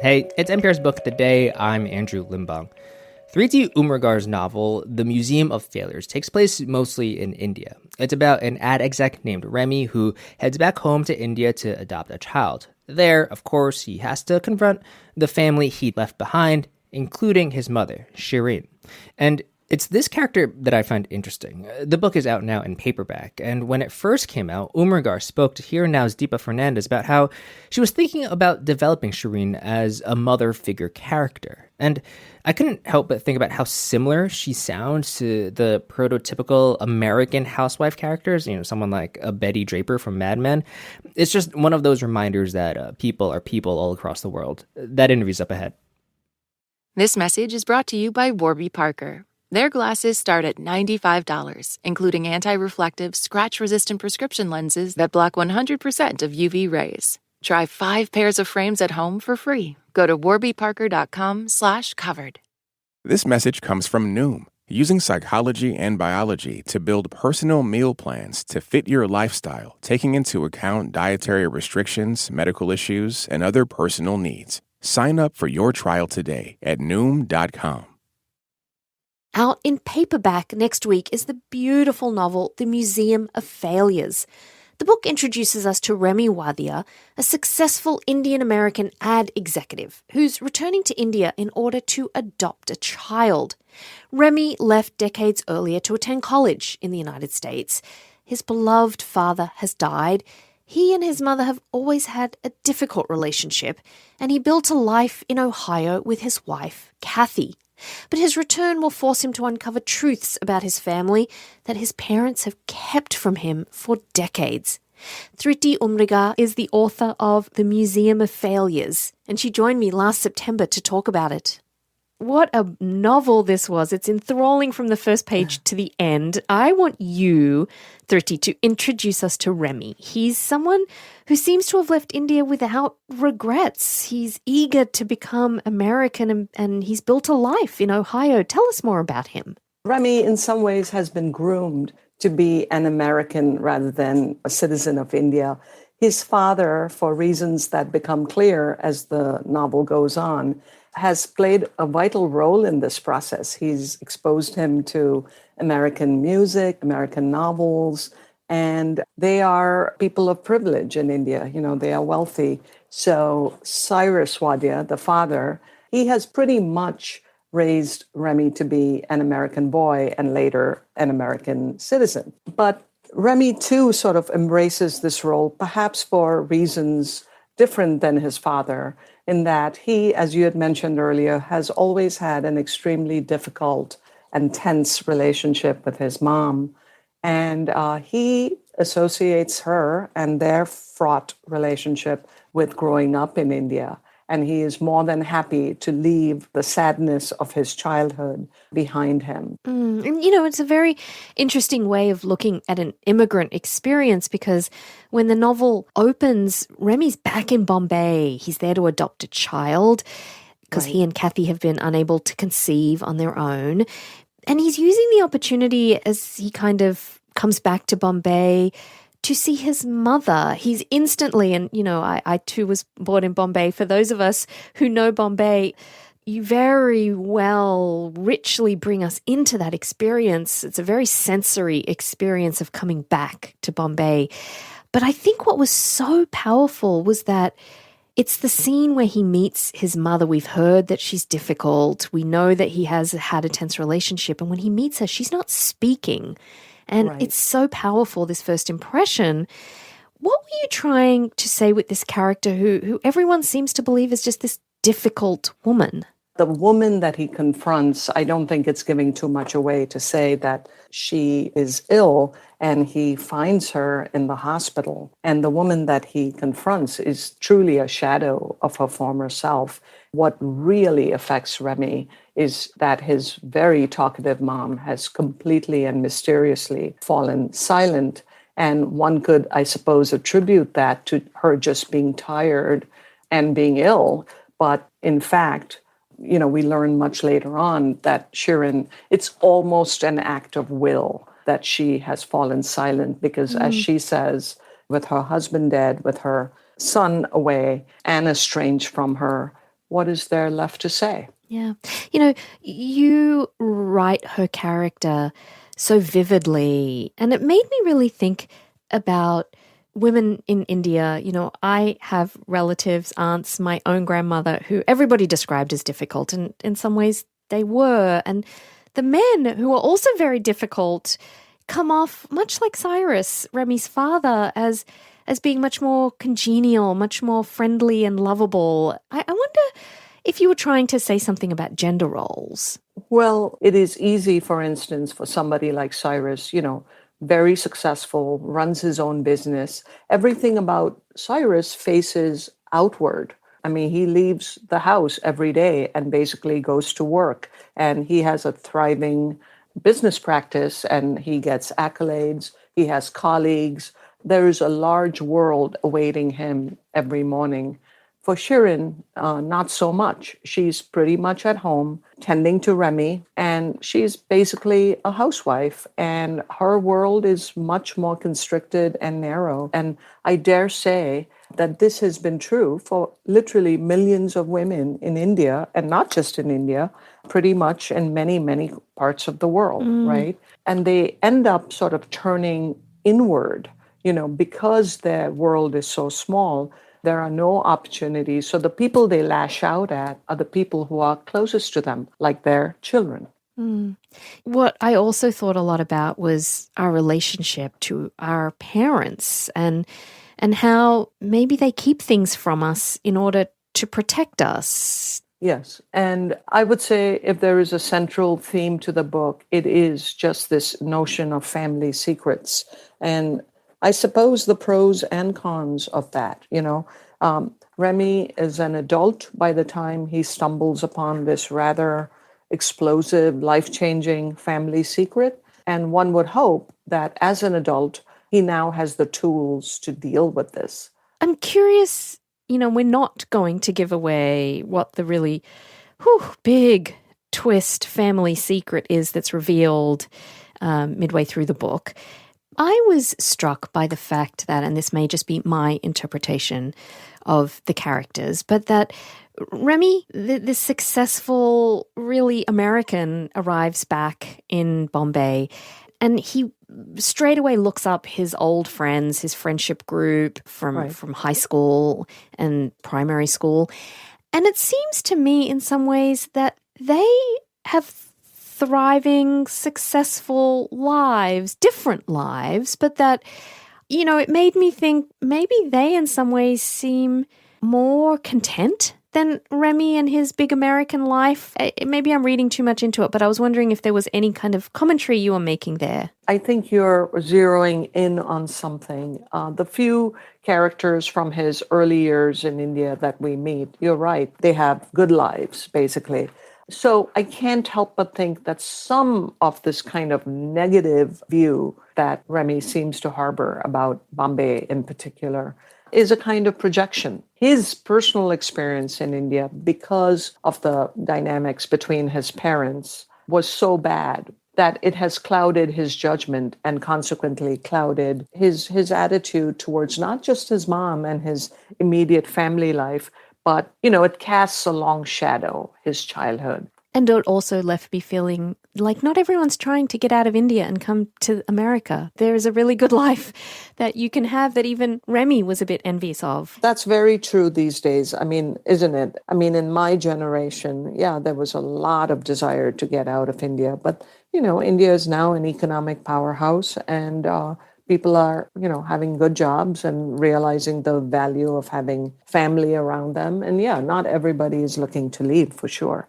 Hey, it's NPR's Book of the Day. I'm Andrew Limbong. Thrity Umrigar's novel, The Museum of Failures, takes place mostly in India. It's about an ad exec named Remy who heads back home to India to adopt a child. There, of course, he has to confront the family he left behind, including his mother, Shireen. And it's this character that I find interesting. The book is out now in paperback, and when it first came out, Umrigar spoke to Here Now's Deepa Fernandes about how she was thinking about developing Shireen as a mother figure character. And I couldn't help but think about how similar she sounds to the prototypical American housewife characters, someone like a Betty Draper from Mad Men. It's just one of those reminders that people are people all across the world. That interview's up ahead. This message is brought to you by Warby Parker. Their glasses start at $95, including anti-reflective, scratch-resistant prescription lenses that block 100% of UV rays. Try 5 pairs of frames at home for free. Go to warbyparker.com/covered. This message comes from Noom, using psychology and biology to build personal meal plans to fit your lifestyle, taking into account dietary restrictions, medical issues, and other personal needs. Sign up for your trial today at Noom.com. Out in paperback next week is the beautiful novel The Museum of Failures. The book introduces us to Remy Wadia, a successful Indian-American ad executive who's returning to India in order to adopt a child. Remy left decades earlier to attend college in the United States. His beloved father has died. He and his mother have always had a difficult relationship, and he built a life in Ohio with his wife, Kathy. But his return will force him to uncover truths about his family that his parents have kept from him for decades. Thrity Umrigar is the author of The Museum of Failures, and she joined me last September to talk about it. What a novel this was. It's enthralling from the first page to the end. I want you, Thrity, to introduce us to Remy. He's someone who seems to have left India without regrets. He's eager to become American and he's built a life in Ohio. Tell us more about him. Remy, in some ways, has been groomed to be an American rather than a citizen of India. His father, for reasons that become clear as the novel goes on, has played a vital role in this process. He's exposed him to American music, American novels, and they are people of privilege in India. They are wealthy. So Cyrus Wadia, the father, he has pretty much raised Remy to be an American boy and later an American citizen. But Remy, too, sort of embraces this role, perhaps for reasons different than his father, in that he, as you had mentioned earlier, has always had an extremely difficult and tense relationship with his mom. And he associates her and their fraught relationship with growing up in India. And he is more than happy to leave the sadness of his childhood behind him. And, it's a very interesting way of looking at an immigrant experience because when the novel opens, Remy's back in Bombay. He's there to adopt a child because he and Kathy have been unable to conceive on their own. And he's using the opportunity as he kind of comes back to Bombay to see his mother. He's instantly, and I too was born in Bombay. For those of us who know Bombay, you very well richly bring us into that experience. It's a very sensory experience of coming back to Bombay. But I think what was so powerful was that it's the scene where he meets his mother. We've heard that she's difficult. We know that he has had a tense relationship. And when he meets her, she's not speaking. And it's so powerful, this first impression. What were you trying to say with this character who everyone seems to believe is just this difficult woman? The woman that he confronts, I don't think it's giving too much away to say that she is ill and he finds her in the hospital. And the woman that he confronts is truly a shadow of her former self. What really affects Remy is that his very talkative mom has completely and mysteriously fallen silent. And one could, I suppose, attribute that to her just being tired and being ill. But in fact, we learn much later on that Shireen, it's almost an act of will that she has fallen silent because, as she says, with her husband dead, with her son away and estranged from her, what is there left to say? Yeah. You know, you write her character so vividly, and it made me really think about women in India. You know, I have relatives, aunts, my own grandmother, who everybody described as difficult, and in some ways they were. And the men who are also very difficult come off much like Cyrus, Remy's father, as being much more congenial, much more friendly and lovable. I wonder if you were trying to say something about gender roles. Well, it is easy, for instance, for somebody like Cyrus, very successful, runs his own business. Everything about Cyrus faces outward. I mean, he leaves the house every day and basically goes to work. And he has a thriving business practice and he gets accolades. He has colleagues. There is a large world awaiting him every morning. For Shirin, not so much. She's pretty much at home tending to Remy, and she's basically a housewife, and her world is much more constricted and narrow. And I dare say that this has been true for literally millions of women in India, and not just in India, pretty much in many, many parts of the world, right? And they end up sort of turning inward, because their world is so small. There are no opportunities. So the people they lash out at are the people who are closest to them, like their children. What I also thought a lot about was our relationship to our parents and how maybe they keep things from us in order to protect us. Yes. And I would say if there is a central theme to the book, it is just this notion of family secrets. And I suppose the pros and cons of that, Remy is an adult by the time he stumbles upon this rather explosive, life-changing family secret. And one would hope that as an adult, he now has the tools to deal with this. I'm curious, we're not going to give away what the really big twist family secret is that's revealed midway through the book. I was struck by the fact that, and this may just be my interpretation of the characters, but that Remy, this successful, really American, arrives back in Bombay, and he straight away looks up his old friends, his friendship group from high school and primary school. And it seems to me in some ways that they have thriving, successful lives, different lives, but that, it made me think maybe they in some ways seem more content than Remy and his big American life. Maybe I'm reading too much into it, but I was wondering if there was any kind of commentary you were making there. I think you're zeroing in on something. The few characters from his early years in India that we meet, you're right, they have good lives, basically. So I can't help but think that some of this kind of negative view that Remy seems to harbor about Bombay in particular is a kind of projection. His personal experience in India, because of the dynamics between his parents, was so bad that it has clouded his judgment and consequently clouded his attitude towards not just his mom and his immediate family life, but, it casts a long shadow, his childhood. And it also left me feeling like not everyone's trying to get out of India and come to America. There is a really good life that you can have that even Remy was a bit envious of. That's very true these days. I mean, isn't it? I mean, in my generation, there was a lot of desire to get out of India. But, India is now an economic powerhouse and people are, having good jobs and realizing the value of having family around them. And not everybody is looking to leave for sure.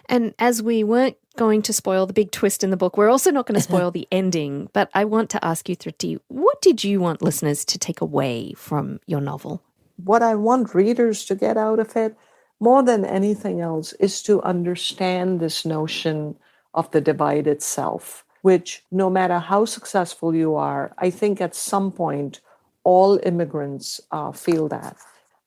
And as we weren't going to spoil the big twist in the book, we're also not going to spoil the ending. But I want to ask you, Thrity, what did you want listeners to take away from your novel? What I want readers to get out of it, more than anything else, is to understand this notion of the divide itself, which no matter how successful you are, I think at some point, all immigrants feel that.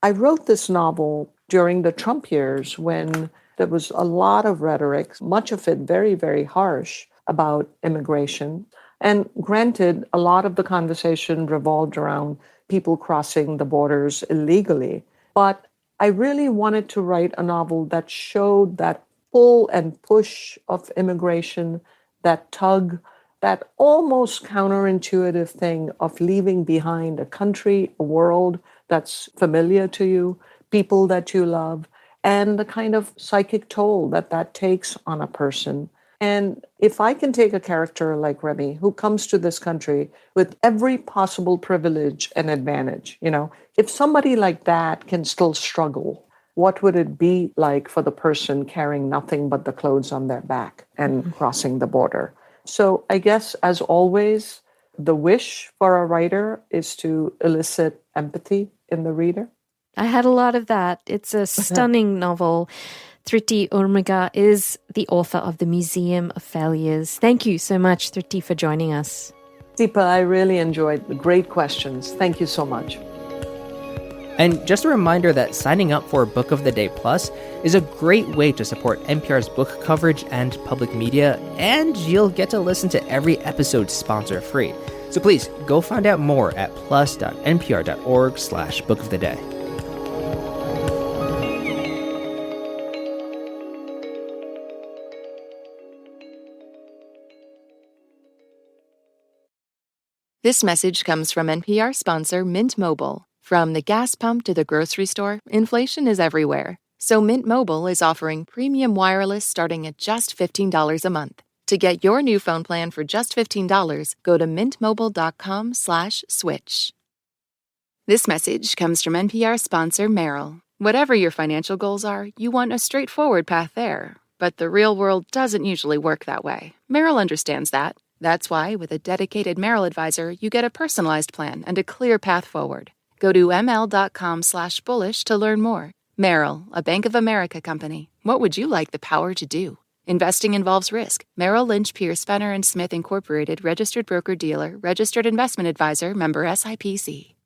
I wrote this novel during the Trump years when there was a lot of rhetoric, much of it very, very harsh, about immigration. And granted, a lot of the conversation revolved around people crossing the borders illegally. But I really wanted to write a novel that showed that pull and push of immigration, that tug, that almost counterintuitive thing of leaving behind a country, a world that's familiar to you, people that you love, and the kind of psychic toll that that takes on a person. And if I can take a character like Remy, who comes to this country with every possible privilege and advantage, if somebody like that can still struggle, what would it be like for the person carrying nothing but the clothes on their back and crossing the border? So I guess, as always, the wish for a writer is to elicit empathy in the reader. I had a lot of that. It's a stunning novel. Thrity Umrigar is the author of The Museum of Failures. Thank you so much, Thrity, for joining us. Deepa, I really enjoyed the great questions. Thank you so much. And just a reminder that signing up for Book of the Day Plus is a great way to support NPR's book coverage and public media, and you'll get to listen to every episode sponsor-free. So please go find out more at plus.npr.org/Book of the Day. This message comes from NPR sponsor Mint Mobile. From the gas pump to the grocery store, inflation is everywhere. So Mint Mobile is offering premium wireless starting at just $15 a month. To get your new phone plan for just $15, go to mintmobile.com/switch. This message comes from NPR sponsor Merrill. Whatever your financial goals are, you want a straightforward path there. But the real world doesn't usually work that way. Merrill understands that. That's why, with a dedicated Merrill advisor, you get a personalized plan and a clear path forward. Go to ml.com/bullish to learn more. Merrill, a Bank of America company. What would you like the power to do? Investing involves risk. Merrill Lynch, Pierce, Fenner & Smith Incorporated, registered broker-dealer, registered investment advisor, member SIPC.